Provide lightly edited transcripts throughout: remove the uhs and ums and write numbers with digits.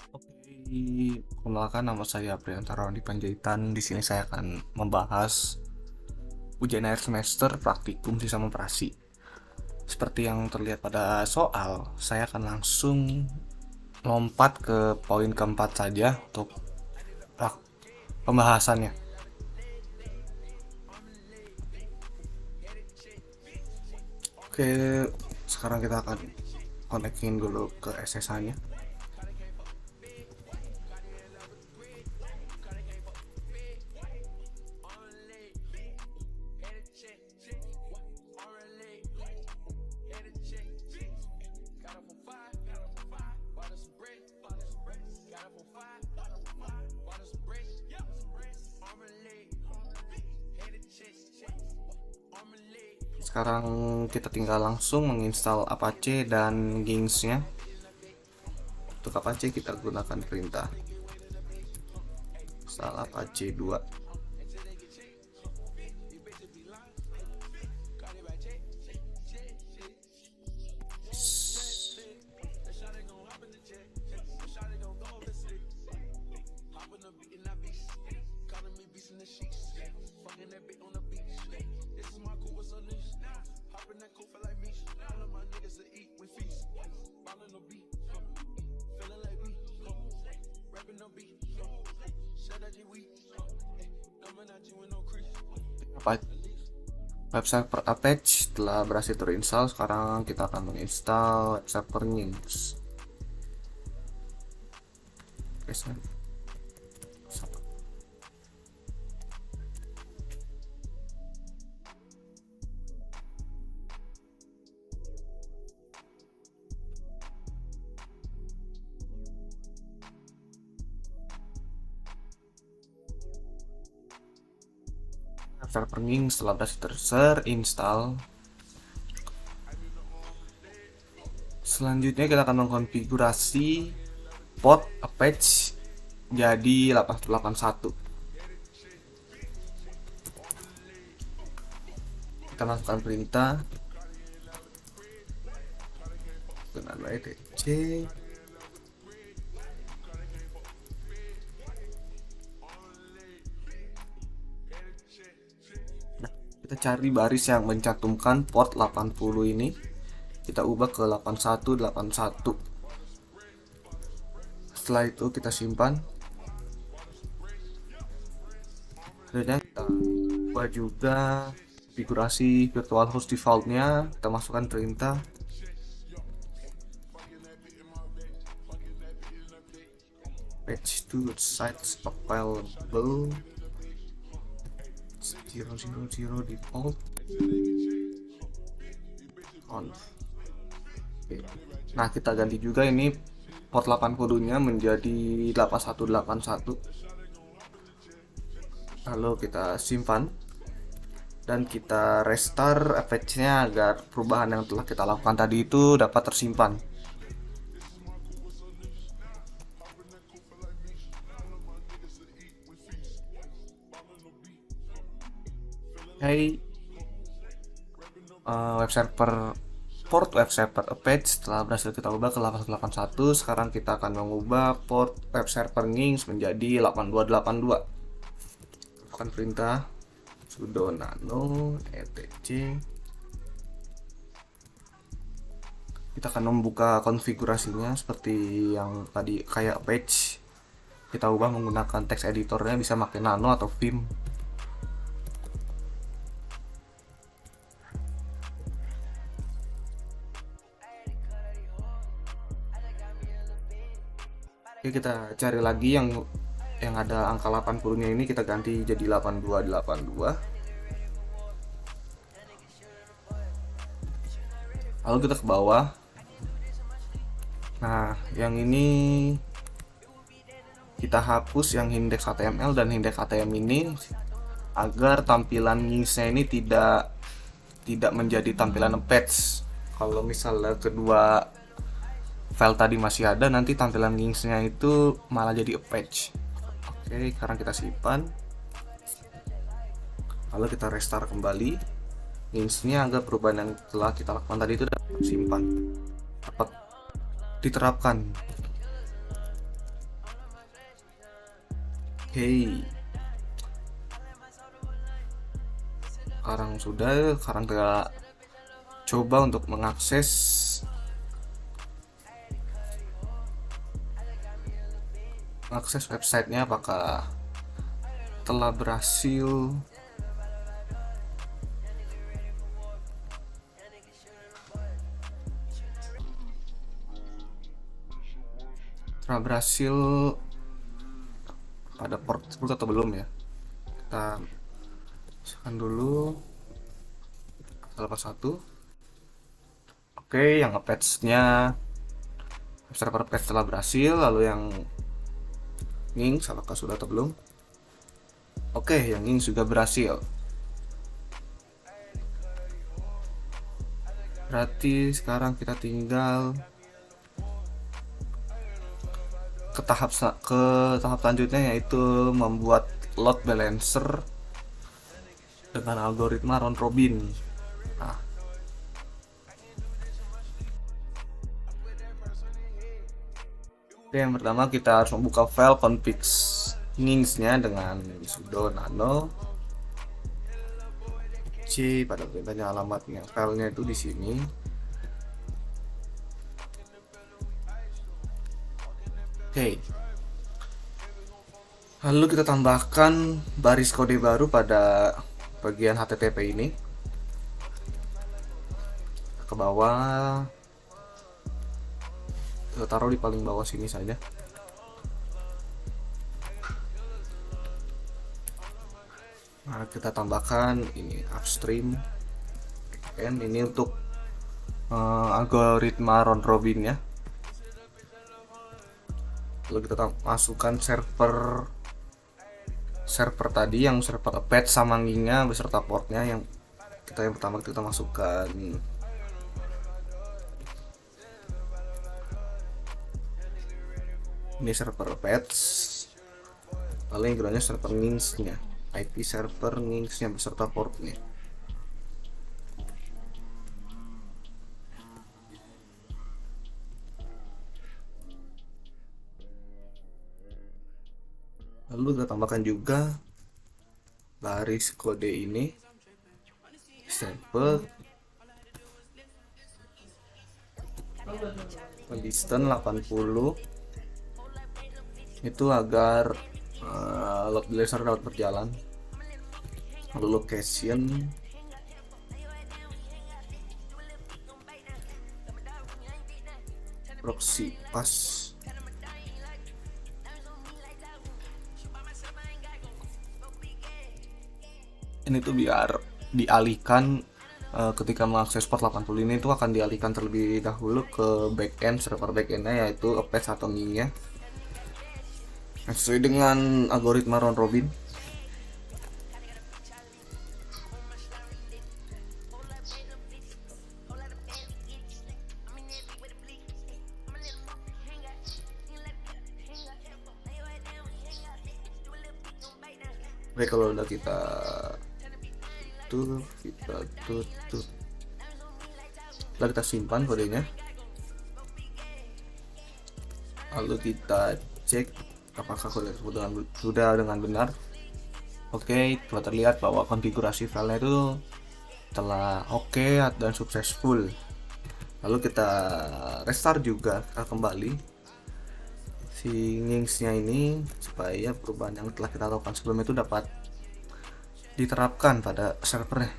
Oke, perkenalkan nama saya Priantara di Panjaitan. Di sini saya akan membahas ujian akhir semester praktikum sistem operasi. Seperti yang terlihat pada soal, saya akan langsung lompat ke poin keempat saja untuk pembahasannya. Oke, sekarang kita akan konekin dulu ke SSH-nya. Sekarang kita tinggal langsung menginstal Apache dan Gings-nya. Untuk Apache kita gunakan perintah install Apache 2. Web server Apache telah berhasil terinstall. Sekarang kita akan menginstal web server Nginx. Server Nginx setelah berhasil terinstall. Selanjutnya kita akan mengkonfigurasi port Apache jadi 8181. Kita masukkan perintah dengan etc kita cari baris yang mencantumkan port 80 ini, kita ubah ke 8181. Setelah itu kita simpan. Kemudian kita ubah juga konfigurasi virtual host defaultnya, kita masukkan perintah page to sites available 000 default on. Nah, kita ganti juga ini port 80 nya menjadi 8181. Lalu kita simpan dan kita restart Apache-nya agar perubahan yang telah kita lakukan tadi itu dapat tersimpan. Hey, port web server Apache setelah berhasil kita ubah ke 8181. Sekarang kita akan mengubah port web server Nginx menjadi 8282. Bukan perintah sudo nano etc. Kita akan membuka konfigurasinya seperti yang tadi kayak Apache. Kita ubah menggunakan text editornya, bisa pakai nano atau vim. Oke, kita cari lagi yang ada angka 80 nya ini, kita ganti jadi 8282. Lalu kita ke bawah. Nah, yang ini kita hapus yang index HTML dan index HTML ini agar tampilan Nginx-nya ini tidak menjadi tampilan Apache. Kalau misalnya kedua file tadi masih ada, nanti tampilan Nginx-nya itu malah jadi Apache. Oke, sekarang kita simpan. Lalu kita restart kembali Nginx-nya agar perubahan yang telah kita lakukan tadi itu dapat simpan, dapat diterapkan. Oke, sekarang kita coba untuk mengakses websitenya, apakah telah berhasil. Pada port tersebut atau belum ya. Kita masukkan dulu salah satu. Oke, yang nge-patch-nya server patch telah berhasil. Lalu yang Nginx apakah sudah atau belum? Oke, yang Nginx juga berhasil. Berarti sekarang kita tinggal ke tahap selanjutnya, yaitu membuat load balancer dengan algoritma round robin. Nah, yang pertama kita harus membuka file config Nginx-nya dengan sudo nano c, pada perintahnya alamatnya filenya itu di sini. Oke. Lalu kita tambahkan baris kode baru pada bagian HTTP ini ke bawah. Kita taruh di paling bawah sini saja. Nah, kita tambahkan ini upstream, and ini untuk algoritma round robin ya. Lalu kita masukkan server tadi, yang server patch sama Nginx-nya beserta portnya. Yang pertama kita masukkan ini server patch, lalu yang keduanya server Nginx-nya, IP server Nginx-nya beserta portnya. Lalu kita tambahkan juga baris kode ini, sample distance 80 itu agar load balancer dapat berjalan. Lalu location proxy pass, ini tuh biar dialihkan ketika mengakses port 80 ini itu akan dialihkan terlebih dahulu ke backend, server backendnya, yaitu Apache atau Nginx-nya sesuai dengan algoritma round robin. Oke, kalau udah kita tutup, lalu kita simpan kodenya, lalu kita cek apakah kode tersebut sudah dengan benar. Oke, telah terlihat bahwa konfigurasi filenya itu telah oke dan successful. Lalu kita restart juga, kita kembali si Nginx-nya ini supaya perubahan yang telah kita lakukan sebelumnya itu dapat diterapkan pada servernya.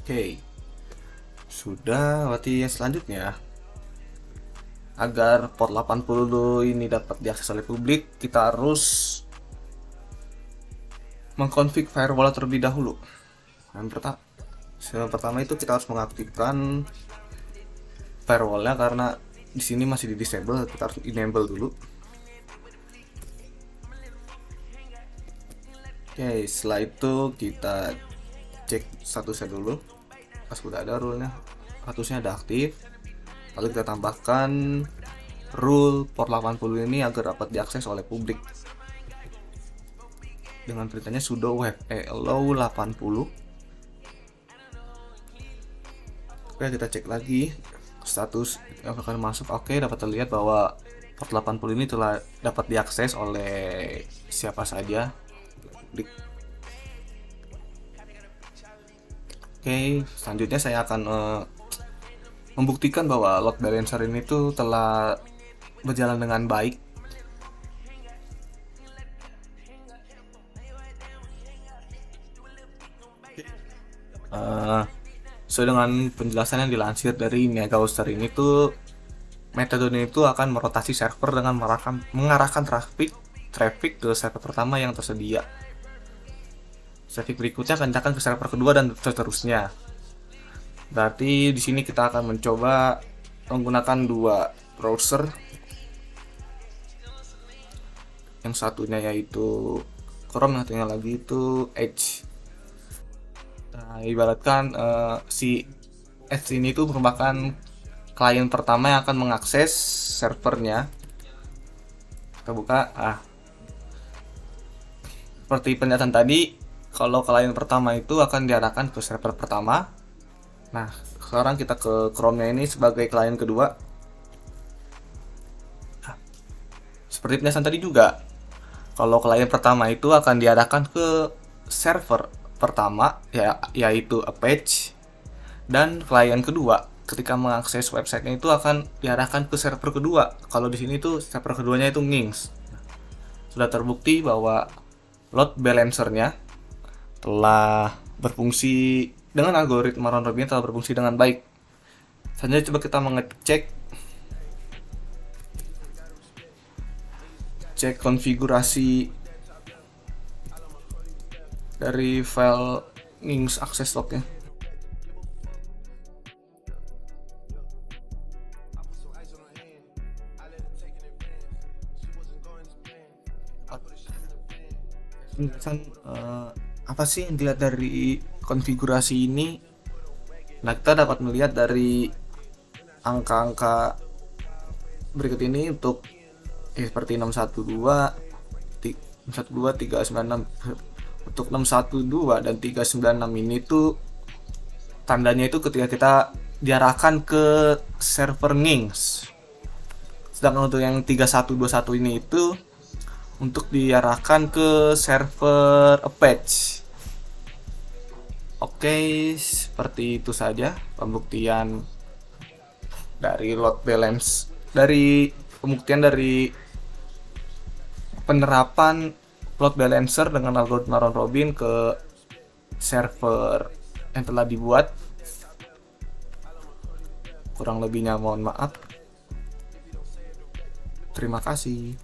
Oke, sudah. Berarti yang selanjutnya, agar port 80 ini dapat diakses oleh publik, kita harus mengkonfig firewall terlebih dahulu. Yang pertama itu kita harus mengaktifkan firewallnya, karena di sini masih di disable. Kita harus enable dulu. Oke, setelah itu kita cek statusnya dulu. Pas sudah ada rule-nya, statusnya ada aktif. Lalu kita tambahkan rule port 80 ini agar dapat diakses oleh publik dengan perintahnya sudo web allow 80. Oke, kita cek lagi status yang akan masuk. Oke, dapat terlihat bahwa Port 80 ini telah dapat diakses oleh siapa saja. Oke, selanjutnya saya akan membuktikan bahwa load balancer ini tuh telah berjalan dengan baik. Sesuai dengan penjelasan yang dilansir dari Megauster ini tuh, metode ini tuh akan merotasi server dengan mengarahkan traffic ke server pertama yang tersedia. Traffic berikutnya akan datang ke server kedua dan seterusnya. Berarti di sini kita akan mencoba menggunakan dua browser. Yang satunya yaitu Chrome, yang satunya lagi itu Edge. Nah, ibaratkan si Edge ini tuh merupakan klien pertama yang akan mengakses servernya. Kita buka. Seperti pernyataan tadi, kalau klien pertama itu akan diarahkan ke server pertama. Nah, sekarang kita ke Chrome-nya ini sebagai klien kedua. Seperti penjelasan tadi juga, kalau klien pertama itu akan diarahkan ke server pertama, yaitu Apache, dan klien kedua ketika mengakses websitenya itu akan diarahkan ke server kedua. Kalau di sini tuh server keduanya itu Nginx. Sudah terbukti bahwa load balancernya telah berfungsi dengan algoritma round robin, telah berfungsi dengan baik. Selanjutnya coba kita cek konfigurasi dari file Nginx access lognya. Apa sih yang dilihat dari konfigurasi ini? Nah, kita dapat melihat dari angka-angka berikut ini untuk seperti 612, 396. Untuk 612 dan 396 ini tuh tandanya itu ketika kita diarahkan ke server Nginx. Sedangkan untuk yang 3121 ini itu untuk diarahkan ke server Apache. Oke, seperti itu saja pembuktian dari load balance, dari pembuktian dari penerapan load balancer dengan algoritma round robin ke server yang telah dibuat. Kurang lebihnya mohon maaf. Terima kasih.